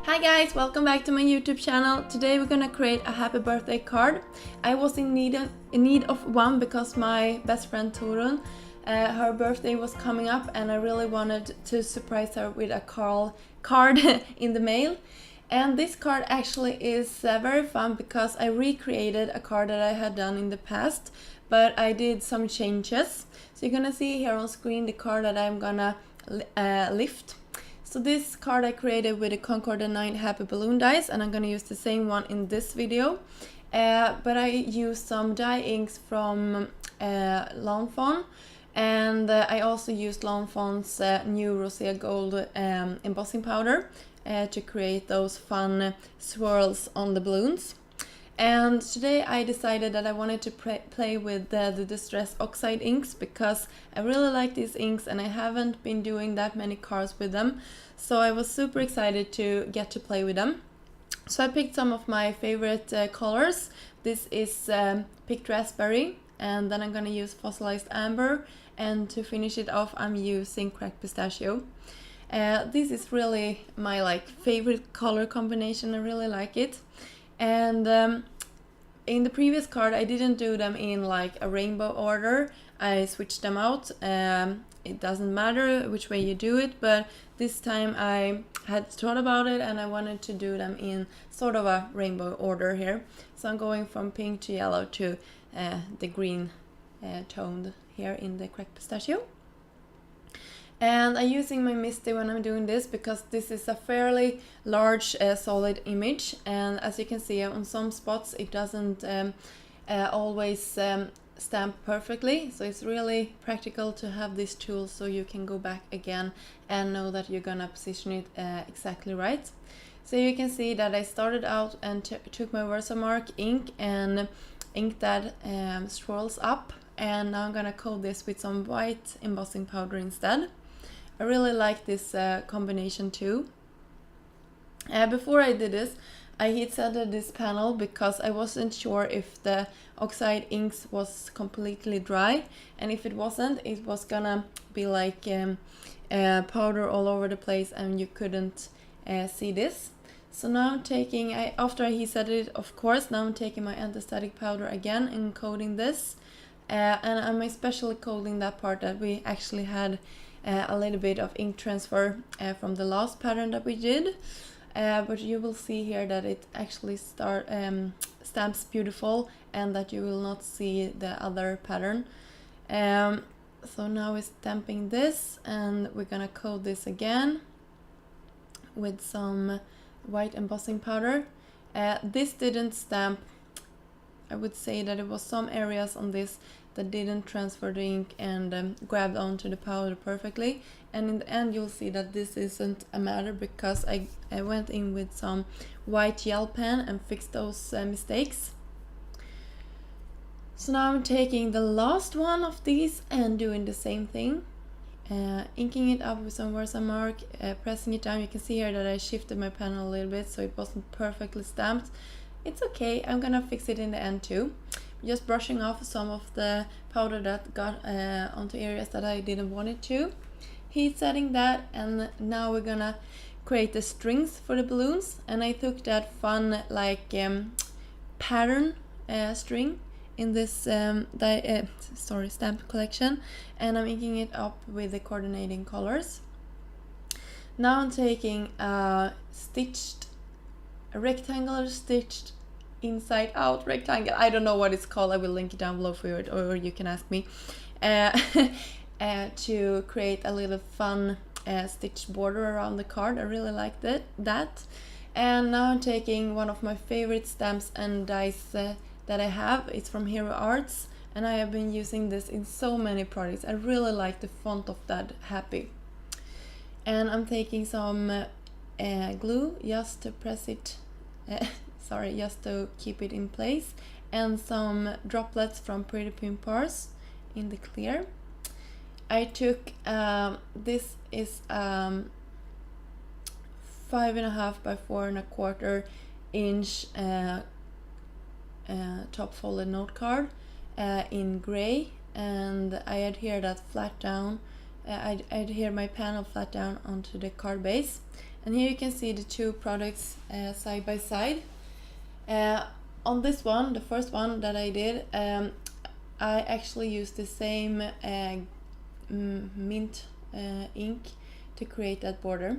Hi guys, welcome back to my YouTube channel. Today we're gonna create a happy birthday card. I was in need of one because my best friend Torun, her birthday was coming up and I really wanted to surprise her with a card in the mail. And this card actually is very fun because I recreated a card that I had done in the past, but I did some changes. So you're gonna see here on screen the card that I'm gonna lift. So this card I created with the Concord and 9 happy balloon dies, and I'm gonna use the same one in this video. But I used some dye inks from Lawn Fawn, and I also used Lawn Fawn's new rosé gold embossing powder to create those fun swirls on the balloons. And today I decided that I wanted to play with the Distress Oxide inks because I really like these inks and I haven't been doing that many cards with them. So I was super excited to get to play with them. So I picked some of my favorite colors. This is picked raspberry, and then I'm gonna use fossilized amber, and to finish it off I'm using cracked pistachio. This is really my favorite color combination. I really like it. And in the previous card I didn't do them in like a rainbow order. I switched them out. It doesn't matter which way you do it, but this time I had thought about it and I wanted to do them in sort of a rainbow order here. So I'm going from pink to yellow to the green toned here in the cracked pistachio. And I'm using my Misty when I'm doing this because this is a fairly large solid image, and as you can see on some spots it doesn't always stamp perfectly, so it's really practical to have this tool so you can go back again and know that you're gonna position it exactly right. So you can see that I started out and took my Versamark ink and inked that swirls up, and now I'm gonna coat this with some white embossing powder instead. I really like this combination too. Before I did this, I heat setted this panel because I wasn't sure if the oxide inks was completely dry, and if it wasn't, it was gonna be like powder all over the place and you couldn't see this. So now I'm taking, after I heat set it, of course, now I'm taking my anti-static powder again and coating this. And I'm especially coating that part that we actually had a little bit of ink transfer from the last pattern that we did. But you will see here that it actually stamps beautiful and that you will not see the other pattern. So now we're stamping this and we're gonna coat this again with some white embossing powder. This didn't stamp. I would say that it was some areas on this that didn't transfer the ink and grabbed onto the powder perfectly, and in the end you'll see that this isn't a matter because I went in with some white gel pen and fixed those mistakes. So now I'm taking the last one of these and doing the same thing, inking it up with some Versamark, pressing it down. You can see here that I shifted my pen a little bit so it wasn't perfectly stamped. It's okay, I'm gonna fix it in the end too. Just brushing off some of the powder that got onto areas that I didn't want it to. Heat setting that, and now we're gonna create the strings for the balloons. And I took that fun pattern string in this stamp collection, and I'm inking it up with the coordinating colors. Now I'm taking a rectangular stitched inside out rectangle. I don't know what it's called. I will link it down below for you, or you can ask me, to create a little fun stitched border around the card. I really like that. And now I'm taking one of my favorite stamps and dies that I have. It's from Hero Arts, and I have been using this in so many projects. I really like the font of that happy. And I'm taking some glue just to press it just to keep it in place, and some droplets from Pretty Pink Pars in the clear. I took this is 5.5 by 4.25 inch top folded note card in gray, and I adhere that flat down. I adhere my panel flat down onto the card base, And here you can see the two products side by side. On this one, the first one that I did, I actually used the same mint ink to create that border.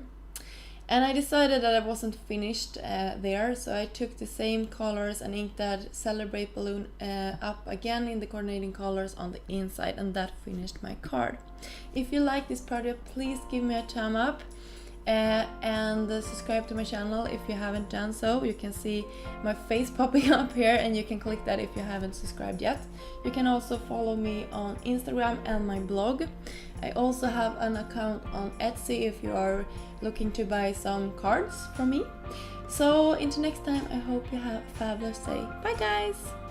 And I decided that I wasn't finished there, so I took the same colors and inked that Celebrate balloon up again in the coordinating colors on the inside, and that finished my card. If you like this project, please give me a thumb up and subscribe to my channel if you haven't done so. You can see my face popping up here, and you can click that if you haven't subscribed yet. You can also follow me on Instagram and my blog. I also have an account on Etsy if you are looking to buy some cards from me. So until next time, I hope you have a fabulous day. Bye guys!